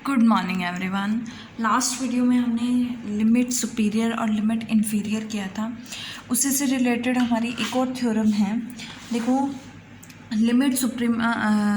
Good morning everyone. Last video में हमने limit superior और लिमिट इन्फीरियर किया था। उसी से रिलेटेड हमारी एक और थ्योरम है। देखो, लिमिट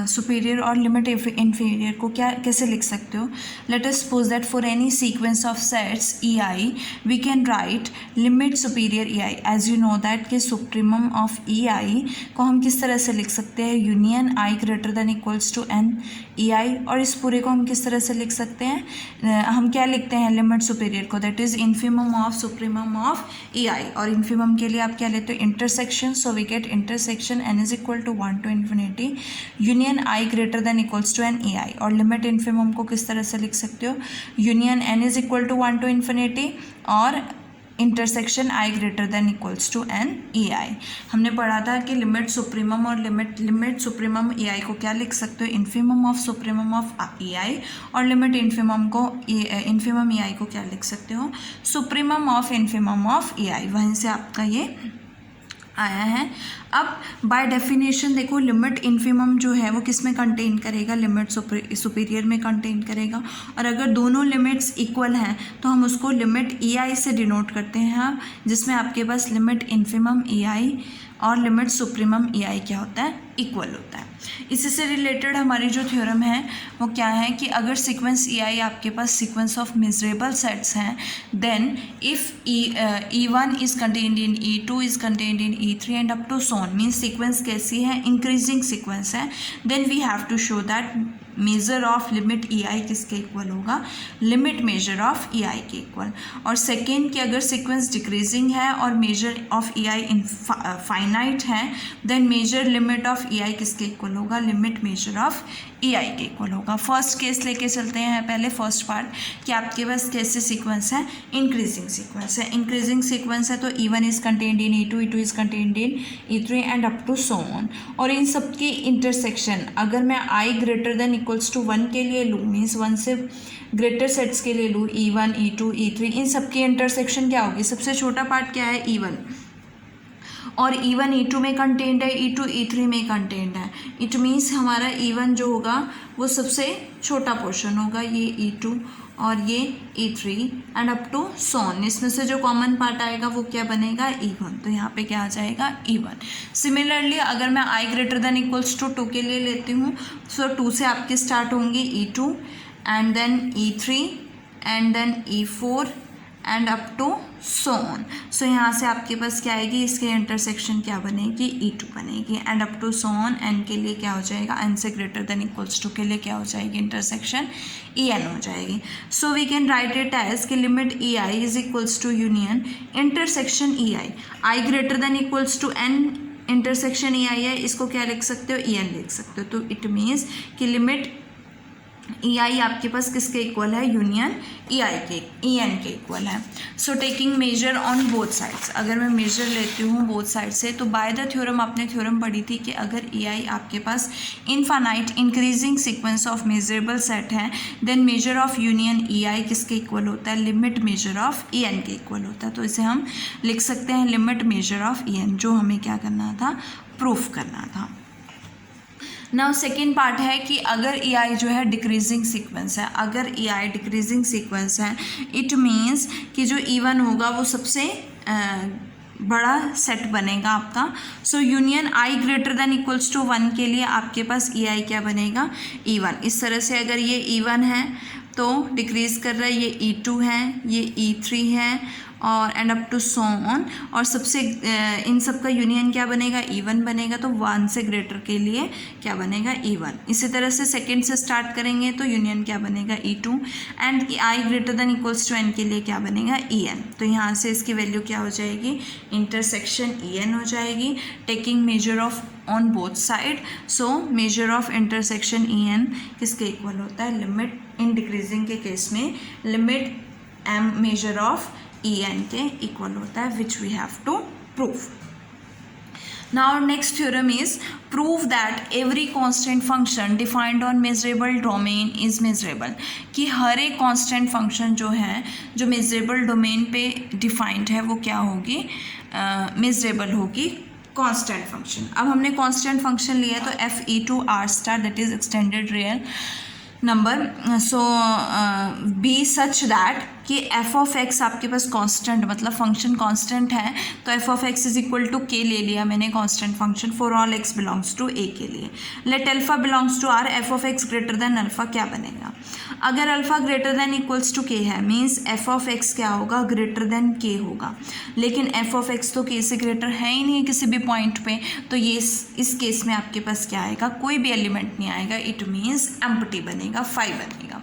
सुपीरियर और लिमिट इन्फीरियर को कैसे लिख सकते हो। Let us suppose that for any sequence of sets E i we can write limit superior E i. As you know that कि सुप्रीमम ऑफ ई आई को हम किस तरह से लिख सकते हैं, union I greater than equals to n E i. और इस पूरे को हम किस तरह से लिख सकते हैं, हम क्या लिखते हैं लिमिट सुपीरियर को, that is infimum of supremum of E i. और इन्फीमम के लिए आप क्या लेते हो, intersection. So we get intersection n is equal to 1 to infinity union I greater than equals to n E i. और limit infimum को किस तरह से लिख सकते हो, union n is equal to 1 to infinity और intersection i greater than equals to n E i. हमने पढ़ा था कि लिमिट सुप्रीमम और लिमिट सुप्रीमम ई आई को क्या लिख सकते हो, infimum of supremum of E i. और लिमिट इन्फीमम ई आई को क्या लिख सकते हो, supremum of infimum of E आई। वहीं से आपका ये आया है। अब बाय डेफिनेशन देखो, लिमिट इन्फीमम जो है वो किस में कंटेन करेगा, लिमिट सुपीरियर में कंटेन करेगा। और अगर दोनों लिमिट्स इक्वल हैं तो हम उसको लिमिट ई आई से डिनोट करते हैं, जिसमें आपके पास लिमिट इन्फीमम ई आई और लिमिट सुप्रीमम ई आई क्या होता है, इक्वल होता है। इसी से रिलेटेड हमारी जो थ्योरम है वो क्या है कि अगर सीक्वेंस ई आई आपके पास सीक्वेंस ऑफ मेजरेबल सेट्स हैं, then if E one is contained in E two is contained in E three and up to so on, means sequence कैसी है, इंक्रीजिंग सीक्वेंस है, then we have to show that measure of limit E i किसके equal होगा, limit measure of E i के equal. और second कि अगर sequence decreasing है और major of E I finite है, then major limit of E i किसके इक्वल होगा, limit measure of E i के इक्वल होगा। फर्स्ट केस लेके चलते हैं, पहले फर्स्ट पार्ट कि आपके पास कैसे सीक्वेंस है, इंक्रीजिंग सीक्वेंस है। इंक्रीजिंग सीक्वेंस है तो E one is contained in E two is contained in E three and up to so on. और इन सब की इंटरसेक्शन अगर मैं I greater than equals to 1 के लिए लूँ, मीन्स 1 से ग्रेटर सेट्स के लिए लूँ, E one E two E three, इन सब की इंटरसेक्शन क्या होगी, सबसे छोटा पार्ट क्या है, ई वन। और ई वन ई टू में कंटेंट है, ई टू ई थ्री में कंटेंट है। इट मीन्स हमारा ई वन जो होगा वो सबसे छोटा पोर्शन होगा, ये ई टू और ये E three and up to so on. इसमें से जो कॉमन पार्ट आएगा वो क्या बनेगा, ई वन। तो यहाँ पे क्या आ जाएगा, ई वन। सिमिलरली अगर मैं I greater than equals to 2 के लिए लेती हूँ, सो 2 से आपके स्टार्ट होंगे E two and then E three and then E four and up to so on. So यहाँ से आपके पास क्या आएगी, इसके इंटरसेक्शन क्या बनेगी, ई टू बनेगी and up to so on. N के लिए क्या हो जाएगा, एन से ग्रेटर देन इक्वल्स टू के लिए क्या हो जाएगी, इंटरसेक्शन ई एन हो जाएगी। So we can write it as कि limit E i is equals to union intersection E i greater than equals to n intersection E i है, इसको क्या लिख सकते हो, ई एन लिख सकते हो। तो इट मीन्स कि लिमिट ई आई आपके पास किसके इक्वल है, यूनियन ई आई के, ई एन के इक्वल है। So taking measure on both sides, अगर मैं मेजर लेती हूँ बोथ साइड से, तो बाय द थ्योरम आपने थ्योरम पढ़ी थी कि अगर ई आई आपके पास infinite increasing sequence of measurable set है, then measure of union E i किसके इक्वल होता है, limit measure of E N के इक्वल होता है। तो इसे हम लिख सकते हैं limit measure of E n, जो हमें क्या करना था, प्रूफ करना था। नाउ सेकेंड पार्ट है कि अगर ई आई जो है डिक्रीजिंग सीक्वेंस है, अगर ई आई डिक्रीजिंग सीक्वेंस है, इट मीन्स कि जो ई वन होगा वो सबसे बड़ा सेट बनेगा आपका। So union I greater than equals to 1 के लिए आपके पास ई आई क्या बनेगा, ई वन। इस तरह से अगर ये ई वन है तो डिक्रीज़ कर रहा है, ये ई टू है, ये ई थ्री है और and up to so on. और सबसे इन सब का यूनियन क्या बनेगा, ई वन बनेगा। तो 1 से ग्रेटर के लिए क्या बनेगा, ई वन। इसी तरह से सेकेंड से स्टार्ट करेंगे तो यूनियन क्या बनेगा, E two and i greater than equals to n के लिए क्या बनेगा, ई एन। तो यहाँ से इसकी वैल्यू क्या हो जाएगी, इंटरसेक्शन ई एन हो जाएगी, taking measure of on both side. So measure of intersection E N किसके इक्वल होता है, लिमिट इन डिक्रीजिंग के केस में limit M measure of E N के इक्वल होता है, which we have to prove. Now our next theorem is prove that every constant function defined on measurable domain is measurable, कि हर एक constant function जो है जो measurable domain पे defined है वो क्या होगी, measurable होगी, constant function। अब हमने constant function लिया है तो f e to r star that is extended real number so be such that कि एफ ऑफ एक्स आपके पास कांस्टेंट मतलब फंक्शन कांस्टेंट है, तो F of x is equal to k ले लिया मैंने constant function for all x belongs to A के लिए। Let alpha belongs to R, f of x greater than alpha क्या बनेगा? अगर alpha greater than equals to k है means F of X क्या होगा? ग्रेटर देन के होगा। लेकिन एफ ऑफ एक्स तो के से ग्रेटर है ही नहीं किसी भी पॉइंट पे, तो ये इस केस में आपके पास क्या आएगा? कोई भी एलिमेंट नहीं आएगा, इट मीन्स एम्प्टी बनेगा, 5 बनेगा।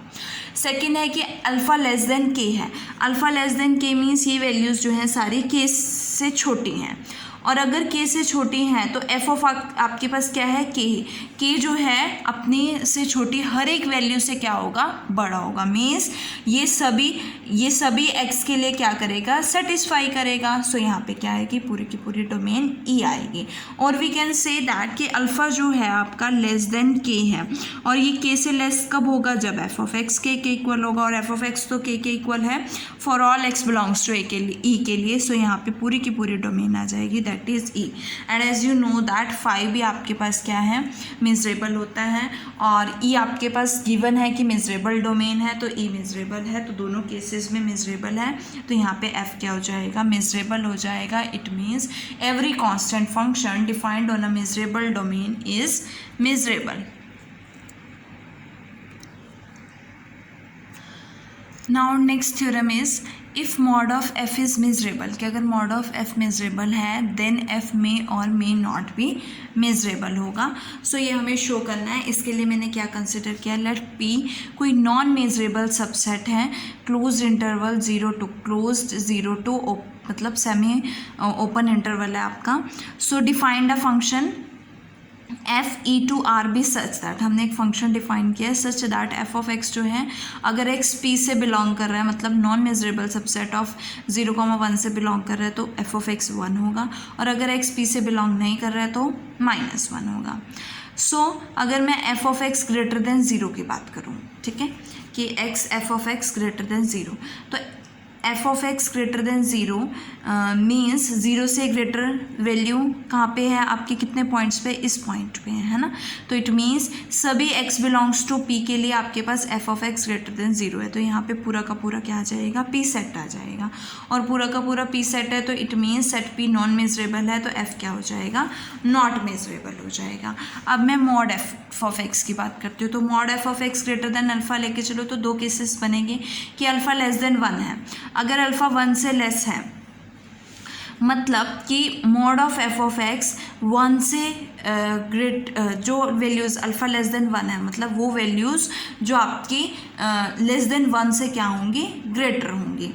सेकेंड है कि अल्फ़ा लेस देन के है। अल्फ़ा लेस देन के मीन्स ये वैल्यूज़ जो हैं सारी के से छोटी हैं, और अगर के से छोटी हैं तो एफ ऑफ आपके पास क्या है? के जो है अपनी से छोटी हर एक वैल्यू से क्या होगा? बड़ा होगा। मीन्स ये सभी एक्स के लिए क्या करेगा? सेटिस्फाई करेगा। सो यहाँ पे क्या आएगी? पूरी की पूरी डोमेन ई आएगी। और वी कैन से दैट कि अल्फ़ा जो है आपका लेस देन के है, और ये के से लेस कब होगा? जब एफ ऑफ एक्स के इक्वल होगा, और एफ ऑफ एक्स तो के इक्वल है for all x belongs to A के लिए, ई के लिए। सो यहाँ पे पूरी की पूरी डोमेन आ जाएगी, that is E. And as you know that 5 भी आपके पास क्या है? मिजरेबल होता है, और ई आपके पास गिवन है कि मिजरेबल डोमेन है, तो ई मिजरेबल है, तो दोनों केसेस में मिजरेबल है। तो यहाँ पे एफ क्या हो जाएगा? मिजरेबल हो जाएगा। It means every constant function defined on a miserable domain is miserable. Now next theorem is if mod of F is miserable, कि अगर मॉड ऑफ एफ मिजरेबल है देन एफ में और मे नॉट भी miserable होगा। सो ये हमें show करना है। इसके लिए मैंने क्या कंसिडर किया? लेट पी कोई नॉन मिजरेबल सबसेट है, close interval 0 to closed 0 to मतलब सेमी ओपन इंटरवल है आपका। So defined a function f E to R be such that, हमने एक फंक्शन डिफाइन किया है such that f of x जो है अगर एक्स पी से बिलोंग कर रहा है, मतलब नॉन मेजरेबल सबसेट ऑफ 0,1 से बिलोंग कर रहा है, तो एफ ऑफ एक्स 1 होगा, और अगर एक्स पी से बिलोंग नहीं कर रहा है तो -1 होगा। सो अगर मैं F of x greater than 0 की बात करूँ, ठीक है, कि x F of x greater than 0, तो F of x greater than 0 means 0 से ग्रेटर वैल्यू कहाँ पे है आपके? कितने पॉइंट्स पे? इस पॉइंट पे है ना। तो इट मीन्स सभी x बिलोंग्स टू p के लिए आपके पास F of x greater than 0 है, तो यहाँ पे पूरा का पूरा क्या आ जाएगा? p सेट आ जाएगा, और पूरा का पूरा p सेट है, तो it means set p non measurable है, तो f क्या हो जाएगा? नॉट मेजरेबल हो जाएगा। अब मैं मॉड एफ ऑफ एक्स की बात करती हूँ, तो mod F of x greater than alpha लेके चलो तो 2 केसेस बनेंगे कि अल्फ़ा लेस देन 1 है। अगर अल्फ़ा 1 से लेस है मतलब कि mod of F of x 1 से जो वैल्यूज़ अल्फ़ा लेस देन 1 है, मतलब वो वैल्यूज़ जो आपकी लेस देन 1 से क्या होंगी? ग्रेटर होंगी।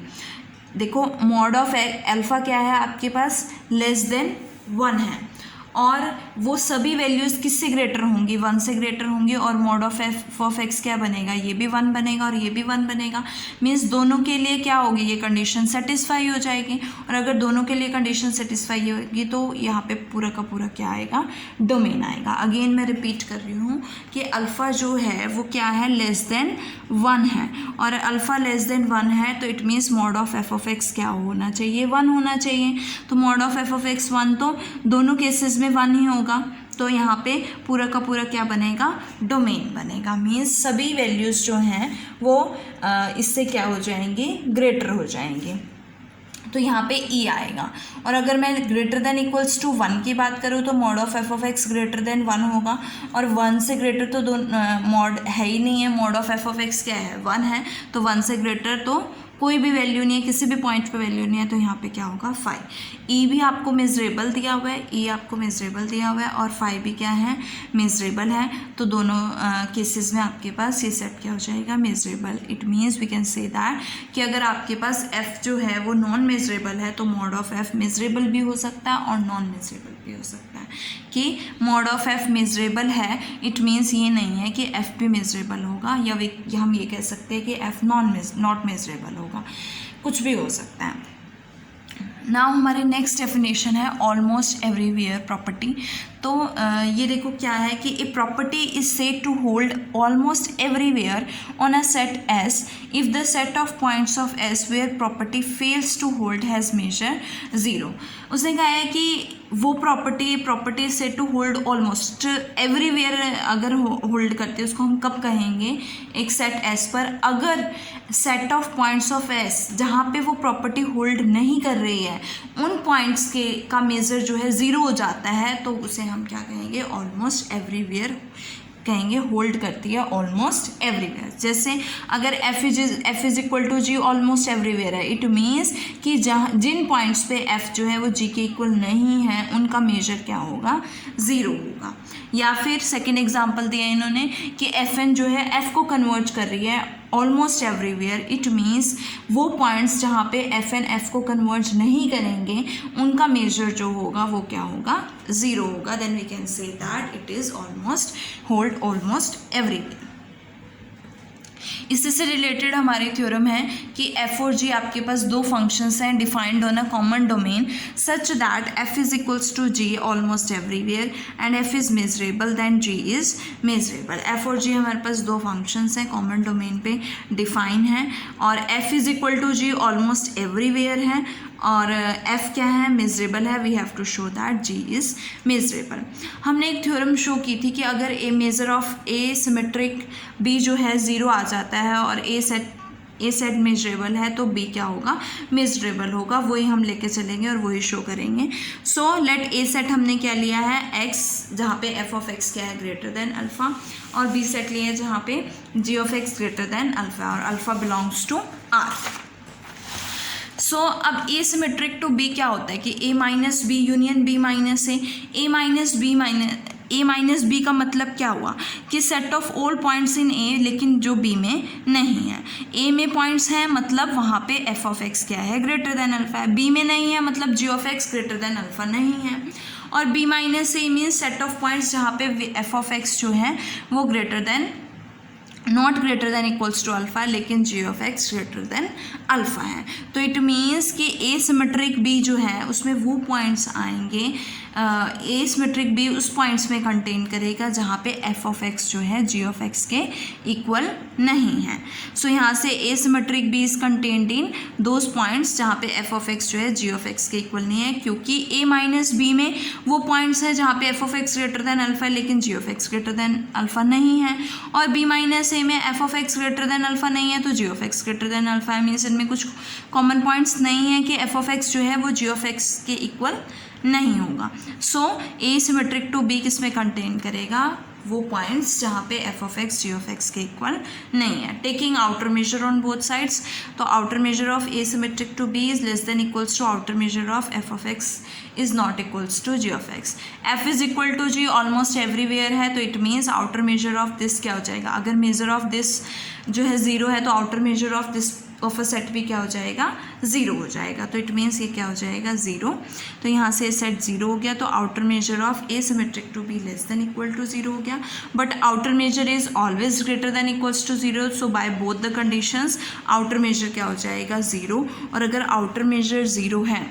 देखो मॉड ऑफ अल्फ़ा क्या है आपके पास? लेस देन 1 है, और वो सभी वैल्यूज़ किससे ग्रेटर होंगी? 1 से ग्रेटर होंगी, और mod of F of X क्या बनेगा? ये भी 1 बनेगा और ये भी 1 बनेगा। मीन्स दोनों के लिए क्या होगी? ये कंडीशन सेटिस्फाई हो जाएगी, और अगर दोनों के लिए कंडीशन सेटिस्फाई होगी तो यहाँ पे पूरा का पूरा क्या आएगा? डोमेन आएगा। अगेन मैं रिपीट कर रही हूँ कि अल्फ़ा जो है वो क्या है? लेस देन 1 है, और अल्फ़ा लेस देन 1 है, तो it means mod of F of X क्या होना चाहिए? 1 होना चाहिए। तो mod of F of x 1 तो दोनों केसेस में 1 ही होगा, तो यहाँ पे पूरा का पूरा क्या बनेगा? डोमेन बनेगा। मीन्स सभी वैल्यूज़ जो हैं वो इससे क्या हो जाएंगी? ग्रेटर हो जाएंगी, तो यहाँ पे ई आएगा। और अगर मैं ग्रेटर देन इक्वल्स टू 1 की बात करूँ तो mod of F of x greater then 1 होगा, और 1 से ग्रेटर तो मॉड है ही नहीं है। Mod of F of X क्या है? 1 है, तो 1 से ग्रेटर तो कोई भी वैल्यू नहीं है, किसी भी पॉइंट पे वैल्यू नहीं है, तो यहाँ पे क्या होगा? 5। ई भी आपको मिजरेबल दिया हुआ है, ई आपको मिजरेबल दिया हुआ है, और 5 भी क्या है? मिजरेबल है। तो दोनों केसेस में आपके पास ये सेट क्या हो जाएगा? Measurable. It means we can say that कि अगर आपके पास एफ जो है वो नॉन मिजरेबल है तो मॉड ऑफ एफ मिजरेबल भी हो सकता है और नॉन मिजरेबल भी हो सकता है। कि मॉड ऑफ एफ मिजरेबल है, इट मीन्स ये नहीं है कि एफ भी मिजरेबल होगा, या हम ये कह सकते हैं कि एफ नॉट मिजरेबल होगा, कुछ भी हो सकता है। नाउ हमारी नेक्स्ट डेफिनेशन है ऑलमोस्ट एवरीवेयर प्रॉपर्टी। तो ये देखो क्या है कि A property is said to hold almost everywhere on a set S if the set of points of S where property fails to hold has measure 0। उसने कहा है कि वो property set to hold almost everywhere अगर hold करते हैं उसको हम कब कहेंगे, एक सेट एस पर अगर set of points of S जहाँ पे वो प्रॉपर्टी होल्ड नहीं कर रही है उन पॉइंट्स का मेजर जो है ज़ीरो हो जाता है तो उसे हम क्या कहेंगे, ऑलमोस्ट एवरीवेयर कहेंगे, होल्ड करती है ऑलमोस्ट एवरीवेयर। जैसे अगर F is equal to G almost everywhere है, इट मीन्स कि जहाँ जिन पॉइंट्स पे एफ जो है वो जी के इक्वल नहीं है उनका मेजर क्या होगा, ज़ीरो होगा। या फिर सेकेंड एग्जाम्पल दिया इन्होंने कि एफ एन जो है एफ को कन्वर्ट कर रही है ऑलमोस्ट एवरीवेयर, इट मीन्स वो पॉइंट्स जहाँ पे एफ एन एफ को कन्वर्ट नहीं करेंगे उनका मेजर जो होगा वो क्या होगा, ज़ीरो होगा। Then we can say that it is almost hold almost everywhere. इससे रिलेटेड हमारी थ्योरम है कि एफ और जी आपके पास दो फंक्शंस हैं defined on a common domain such that F is equals to G almost everywhere and F is measurable then G is measurable. F और G हमारे पास दो फंक्शंस हैं कॉमन डोमेन पे डिफाइन है और F is equal to G almost everywhere है और f क्या है, मेजरेबल है। We have to show that g is measurable. हमने एक थ्योरम शो की थी कि अगर a measure of a symmetric b जो है ज़ीरो आ जाता है और a सेट मेजरेबल है तो b क्या होगा, मेजरेबल होगा। वही हम लेके चलेंगे और वही शो करेंगे। सो लेट a सेट हमने क्या लिया है, x, जहाँ पे f ऑफ x क्या है, ग्रेटर देन अल्फ़ा, और b सेट लिया है जहाँ पे g of x greater than alpha और alpha belongs to r। So अब ए सिमेट्रिक टू बी क्या होता है कि A minus B union B minus A minus B का मतलब क्या हुआ कि set of all points in A लेकिन जो बी में नहीं है। ए में पॉइंट्स हैं मतलब वहाँ पे एफ ऑफ एक्स क्या है, ग्रेटर देन अल्फ़ा है। बी में नहीं है मतलब G of x greater than alpha नहीं है। और B minus A means set of points जहाँ पे एफ ऑफ एक्स जो है वो greater than not greater than equals to alpha लेकिन G of x greater than alpha है। तो इट मीन्स कि ए सिमेट्रिक बी जो है उसमें वो पॉइंट्स आएंगे, ए सिमेट्रिक बी उस पॉइंट्स में कंटेन करेगा जहाँ पे एफ ऑफ एक्स जो है जी ऑफ एक्स के इक्वल नहीं है। सो यहाँ से A symmetric B is contained in those points जहाँ पे एफ ऑफ एक्स जो है जी ऑफ एक्स के इक्वल नहीं है, क्योंकि ए माइनस बी में वो पॉइंट्स है जहाँ पे F of x greater than alpha लेकिन G of x greater than alpha नहीं है, और बी माइनस ए में F of x greater than alpha नहीं है तो G of x greater than alpha है। मीन्स इनमें कुछ कॉमन पॉइंट्स नहीं है कि एफ ऑफ एक्स जो है वो जी ऑफ एक्स के इक्वल नहीं होगा। So A symmetric to B किस में कंटेन करेगा, वो पॉइंट्स जहाँ पे F of X G of x के इक्वल नहीं है। Taking outer measure on both sides, तो outer measure of A symmetric to B is less than equals to outer measure of F of x is not equals to G of X. F is equal to G almost everywhere है तो it means outer measure of this क्या हो जाएगा, अगर measure of this जो है zero है तो outer measure of this of a set भी क्या हो जाएगा, ज़ीरो हो जाएगा। तो इट मीन्स ये क्या हो जाएगा, ज़ीरो। तो यहाँ से सेट ज़ीरो हो गया तो outer measure of A symmetric to B less than equal to zero हो गया। But outer measure is always greater than equals to zero, so by both the conditions outer measure क्या हो जाएगा, zero. और अगर आउटर मेजर ज़ीरो है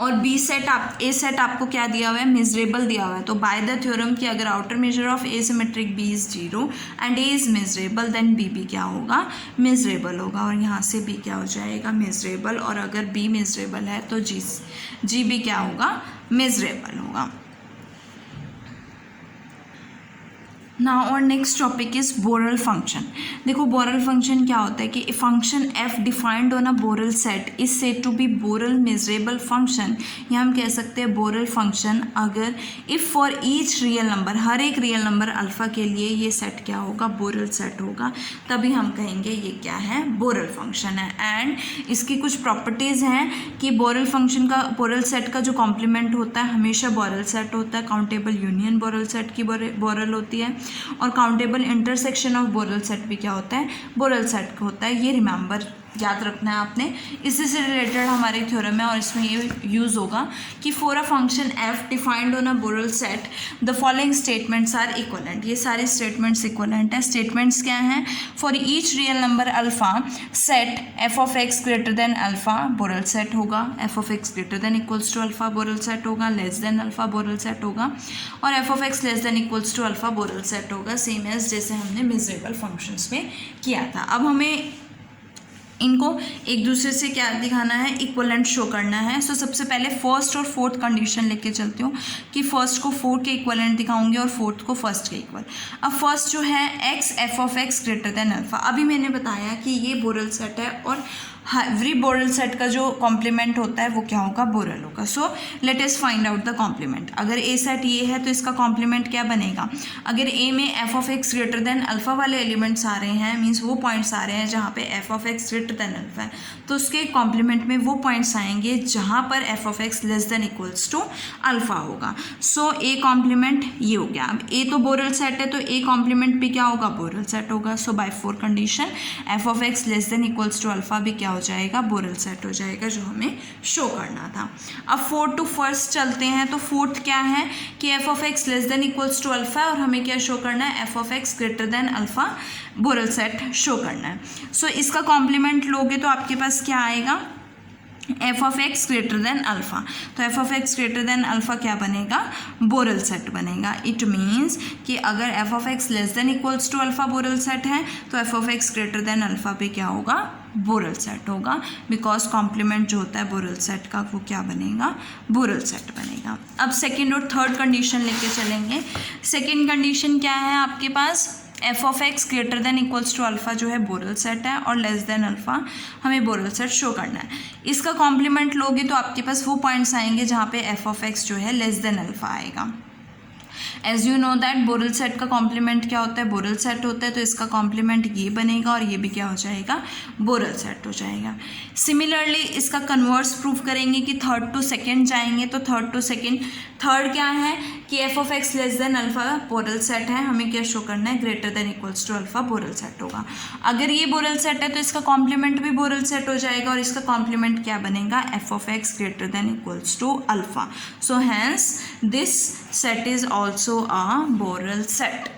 और B set ए set आपको क्या दिया हुआ है, मेजरेबल दिया हुआ है, तो बाय द थ्योरम कि अगर outer measure of A symmetric B is zero and A is measurable then B भी क्या होगा, मेजरेबल होगा। और यहाँ से बी क्या हो जाएगा, मेजरेबल। और अगर बी मेजरेबल है तो जी भी क्या होगा, मेजरेबल होगा। नाउ और next topic is Borel function. देखो बोरल फंक्शन क्या होता है कि function F defined on a Borel set is said to be Borel measurable function, या हम कह सकते हैं बोरल फंक्शन अगर if for each real number, हर एक रियल नंबर अल्फ़ा के लिए ये सेट क्या होगा, बोरल सेट होगा, तभी हम कहेंगे ये क्या है, बोरल फंक्शन है। एंड इसकी कुछ प्रॉपर्टीज़ हैं कि बोरल फंक्शन का, बोरल सेट का जो कॉम्प्लीमेंट होता है हमेशा बोरल सेट होता है, काउंटेबल यूनियन बोरल सेट की बोरल होती है, और countable intersection of Borel set भी क्या होता है, बोरल सेट होता है। ये रिमेंबर याद रखना है आपने। इसी से रिलेटेड हमारी थ्योरम है और इसमें ये यूज़ होगा कि for a function F defined on a Borel set the following statements are equivalent. ये सारे स्टेटमेंट्स इक्वलेंट है। स्टेटमेंट्स क्या हैं, for each real number alpha set F of x greater than alpha Borel set होगा, F of x greater than equals to alpha Borel set होगा, less than alpha Borel set होगा, और F of X less than equals to alpha Borel set होगा, same as जैसे हमने measurable functions में किया था। अब हमें इनको एक दूसरे से क्या दिखाना है, इक्वलेंट शो करना है। सो सबसे पहले फर्स्ट और फोर्थ कंडीशन लेके चलती हूँ कि फर्स्ट को फोर्थ के इक्वलेंट दिखाऊंगी और फोर्थ को फर्स्ट के इक्वल। अब फर्स्ट जो है x F of x greater than alpha. अभी मैंने बताया कि ये बोरल सेट है और एवरी बोरल सेट का जो कॉम्प्लीमेंट होता है वो क्या होगा, बोरल होगा। So let us find out the complement. अगर ए सेट ये है तो इसका कॉम्प्लीमेंट क्या बनेगा, अगर ए में F of x greater than alpha वाले एलिमेंट्स आ रहे हैं, मीन्स वो पॉइंट्स आ रहे हैं जहाँ पे F of x greater than alpha है, तो उसके कॉम्प्लीमेंट में वो पॉइंट्स आएंगे जहाँ पर F of X less than equals to alpha होगा। सो ए कॉम्प्लीमेंट ये हो गया। अब ए तो बोरल सेट है तो ए कॉम्प्लीमेंट भी क्या होगा, बोरल सेट होगा। So by four condition F of X less than equals to alpha भी क्या हो जाएगा, बोरल सेट हो जाएगा, जो हमें शो करना था। अब फोर्थ टू फर्स्ट चलते हैं। तो फोर्थ क्या है कि F of X less than equals to alpha है और हमें क्या शो करना है, F of x greater than alpha Borel set show करना है। सो इसका कॉम्प्लीमेंट लोगे तो आपके पास क्या आएगा, F of x greater than alpha. तो F of x greater than alpha क्या बनेगा, बोरल सेट बनेगा। इट मीन्स कि अगर F of X less than equals to alpha Borel set है तो F of x greater than alpha पे क्या होगा, बोरल सेट होगा, बिकॉज कॉम्प्लीमेंट जो होता है बोरल सेट का वो क्या बनेगा, बोरल सेट बनेगा। अब सेकेंड और थर्ड कंडीशन लेके चलेंगे। सेकेंड कंडीशन क्या है आपके पास, F of x greater than equals to alpha जो है बोरल सेट है और लेस देन अल्फा हमें बोरल सेट शो करना है। इसका कॉम्प्लीमेंट लोगे तो आपके पास वो पॉइंट्स आएंगे जहाँ पे एफ ऑफ एक्स जो है लेस देन अल्फा आएगा। As you know that Borel set का कॉम्प्लीमेंट क्या होता है, बोरल सेट होता है, तो इसका कॉम्प्लीमेंट ये बनेगा और ये भी क्या हो जाएगा, बोरल सेट हो जाएगा। सिमिलरली इसका कन्वर्स प्रूफ करेंगे कि थर्ड टू सेकेंड जाएंगे। तो थर्ड टू सेकेंड, थर्ड क्या है कि F of X less than alpha Borel set है, हमें क्या शो करना है, greater than equals to alpha Borel set होगा। अगर ये बोरल सेट है तो इसका कॉम्प्लीमेंट भी बोरल सेट हो जाएगा और इसका कॉम्प्लीमेंट क्या बनेगा, F of x greater than equals to alpha. So hence this set is also a Borel set.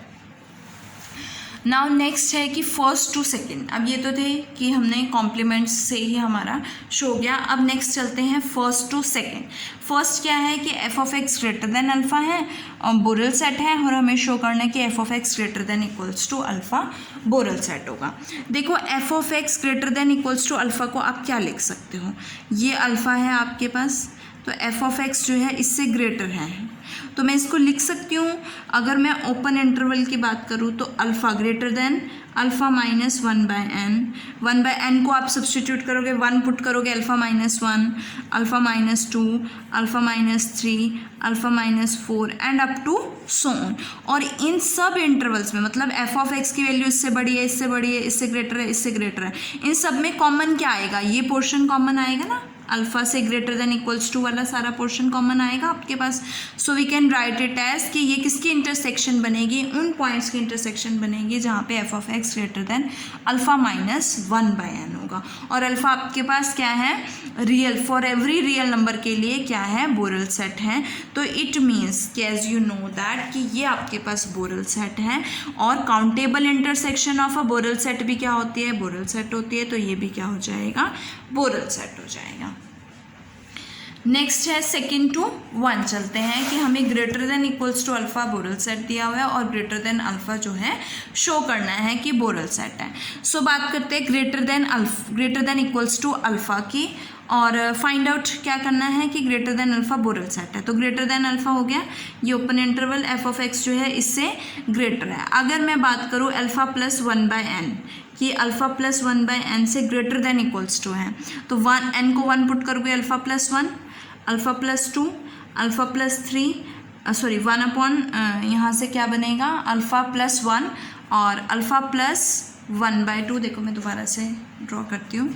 Now next है कि फर्स्ट टू सेकेंड। अब ये तो थे कि हमने कॉम्प्लीमेंट्स से ही हमारा शो गया। अब नेक्स्ट चलते हैं फर्स्ट टू सेकेंड। फर्स्ट क्या है कि F of x greater than alpha है और बोरल सेट है और हमें शो करना है कि F of x greater than equals to alpha Borel set होगा। देखो F of x greater than equals to alpha को आप क्या लिख सकते हो, ये अल्फा है आपके पास, तो एफ ऑफ एक्स जो है इससे ग्रेटर है, तो मैं इसको लिख सकती हूँ। अगर मैं ओपन इंटरवल की बात करूँ तो alpha greater than alpha minus 1/n, 1/n को आप सब्सटीट्यूट करोगे, 1 पुट करोगे, alpha minus 1, alpha minus 2, alpha minus 3, alpha minus 4 and up to so on. और इन सब इंटरवल्स में मतलब एफ ऑफ एक्स की वैल्यू इससे बड़ी है, इससे बड़ी है, इससे ग्रेटर है, इससे ग्रेटर है, इन सब में कॉमन क्या आएगा, ये पोर्शन कॉमन आएगा ना, अल्फा से ग्रेटर देन इक्वल्स टू वाला सारा पोर्शन कॉमन आएगा आपके पास। So we can write it as कि ये किसकी इंटरसेक्शन बनेगी, उन पॉइंट्स की इंटरसेक्शन बनेगी जहाँ पे F of x greater than alpha minus 1/n होगा। और अल्फा आपके पास क्या है, real, for every real number के लिए क्या है, बोरल सेट है। तो इट मीन्स कि एज यू नो दैट कि ये आपके पास बोरल सेट है और countable intersection of a Borel set भी क्या होती है, बोरल सेट होती है, तो ये भी क्या हो जाएगा, बोरल सेट हो जाएगा। नेक्स्ट है सेकेंड टू वन चलते हैं कि हमें greater than equals to alpha Borel set दिया हुआ है और ग्रेटर देन अल्फा जो है शो करना है कि बोरल सेट है। सो बात करते हैं greater than equals to alpha की और फाइंड आउट क्या करना है कि greater than alpha Borel set है। तो ग्रेटर देन अल्फा हो गया, ये open interval F of x जो है इससे ग्रेटर है। अगर मैं बात करूँ अल्फा प्लस 1/n कि अल्फा प्लस 1/n से ग्रेटर देन इक्वल्स टू है, तो n को 1 पुट करोगे, alpha plus 1, alpha plus 2, alpha plus 3, sorry 1/, यहाँ से क्या बनेगा, अल्फा प्लस 1 और अल्फा प्लस 1/2। देखो मैं दोबारा से ड्रॉ करती हूँ,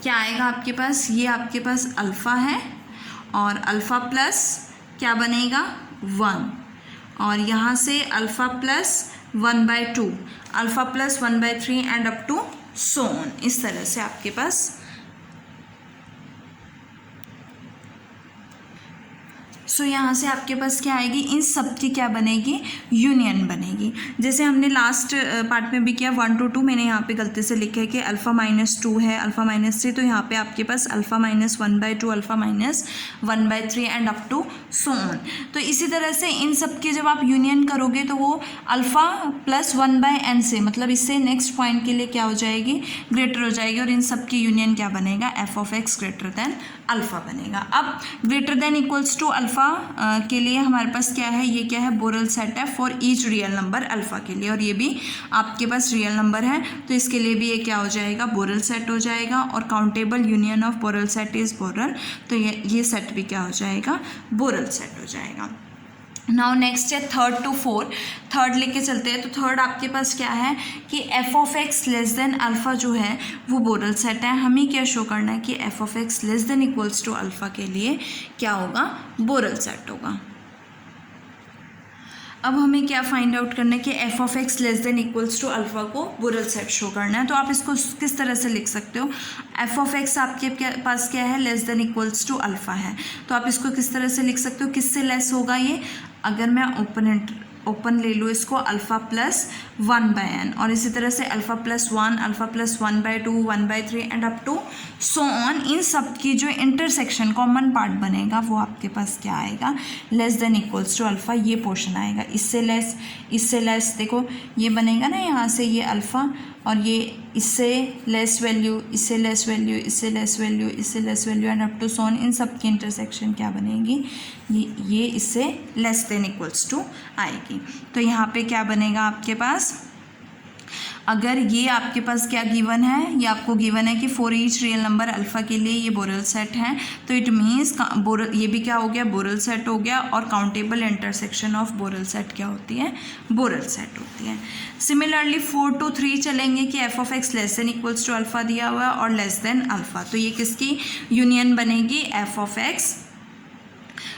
क्या आएगा आपके पास, ये आपके पास अल्फ़ा है और अल्फ़ा प्लस क्या बनेगा 1 और यहाँ से alpha plus 1/2, alpha plus 1/3 and up to so on. इस तरह से आपके पास सो यहाँ से आपके पास क्या आएगी, इन सब की क्या बनेगी, यूनियन बनेगी। जैसे हमने लास्ट पार्ट में भी किया 1 to 2, मैंने यहाँ पे गलती से लिखा है कि अल्फ़ा -2 है, अल्फ़ा -3, तो यहाँ पे आपके पास alpha -1/2, alpha -1/3 and up to so on. तो इसी तरह से इन सब की जब आप यूनियन करोगे तो वो अल्फ़ा प्लस 1/n से, मतलब इससे नेक्स्ट पॉइंट के लिए क्या हो जाएगी, ग्रेटर हो जाएगी, और इन सब की यूनियन क्या बनेगा, f(x) ग्रेटर देन अल्फ़ा बनेगा। अब greater than equals to alpha के लिए हमारे पास क्या है, ये क्या है, बोरल सेट है for each real number alpha के लिए, और ये भी आपके पास रियल नंबर है तो इसके लिए भी ये क्या हो जाएगा, बोरल सेट हो जाएगा। और countable union of Borel set is Borel, तो ये सेट भी क्या हो जाएगा, बोरल सेट हो जाएगा। नाउ नेक्स्ट है 3rd to 4, थर्ड लेके चलते हैं। तो थर्ड आपके पास क्या है कि f(x) लेस देन अल्फ़ा जो है वो बोरल सेट है। हमें क्या शो करना है कि f(x) less than equals to alpha के लिए क्या होगा, बोरल सेट होगा। अब हमें क्या फाइंड आउट करना है कि f(x) less than equals to alpha को बोरल सेट शो करना है। तो आप इसको किस तरह से लिख सकते हो, f(x) आपके पास क्या है, less than equals to alpha है, तो आप इसको किस तरह से लिख सकते हो, किससे लेस होगा ये, अगर मैं ओपन ले लूँ इसको, अल्फ़ा प्लस 1/n, और इसी तरह से alpha plus 1, alpha plus 1/2, 1/3 and up to so on. इन सब की जो इंटरसेक्शन कॉमन पार्ट बनेगा वो आपके पास क्या आएगा, less than equals to alpha, ये पोर्शन आएगा। इससे लेस देखो ये बनेगा ना, यहाँ से ये अल्फ़ा, और ये इससे लेस वैल्यू, इससे लेस वैल्यू, इससे लेस वैल्यू, इससे less value and up to so on. इन सब की इंटरसेक्शन क्या बनेगी, ये इससे लेस देन इक्वल्स टू आएगी। तो यहाँ पे क्या बनेगा आपके पास, अगर ये आपके पास क्या गिवन है, ये आपको गिवन है कि for each real number alpha के लिए ये बोरल सेट है, तो इट मीन्स बोरल, ये भी क्या हो गया, बोरल सेट हो गया। और countable intersection of Borel set क्या होती है, बोरल सेट होती है। सिमिलरली 4 to 3 चलेंगे कि f(x) less than equals to alpha दिया हुआ है और लेस देन अल्फ़ा, तो ये किसकी यूनियन बनेगी, f(x)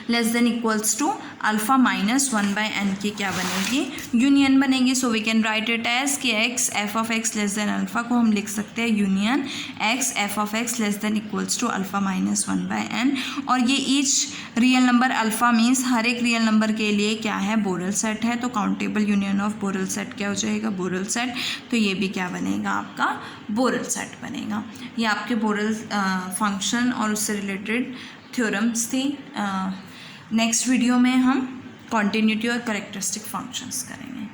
less than equals to alpha -1/n की क्या बनेगी, यूनियन बनेगी। So we can write it as कि x f(x) less than alpha को हम लिख सकते हैं union x f(x) less than equals to alpha -1/n। और ये each real number alpha means हर एक रियल नंबर के लिए क्या है, बोरल सेट है, तो countable union of Borel set क्या हो जाएगा, बोरल सेट। तो ये भी क्या बनेगा आपका, बोरल सेट बनेगा। ये आपके बोरल फंक्शन और उससे रिलेटेड थ्योरम्स थी। नेक्स्ट वीडियो में हम कॉन्टिन्यूटी और कैरेक्टरिस्टिक फंक्शंस करेंगे।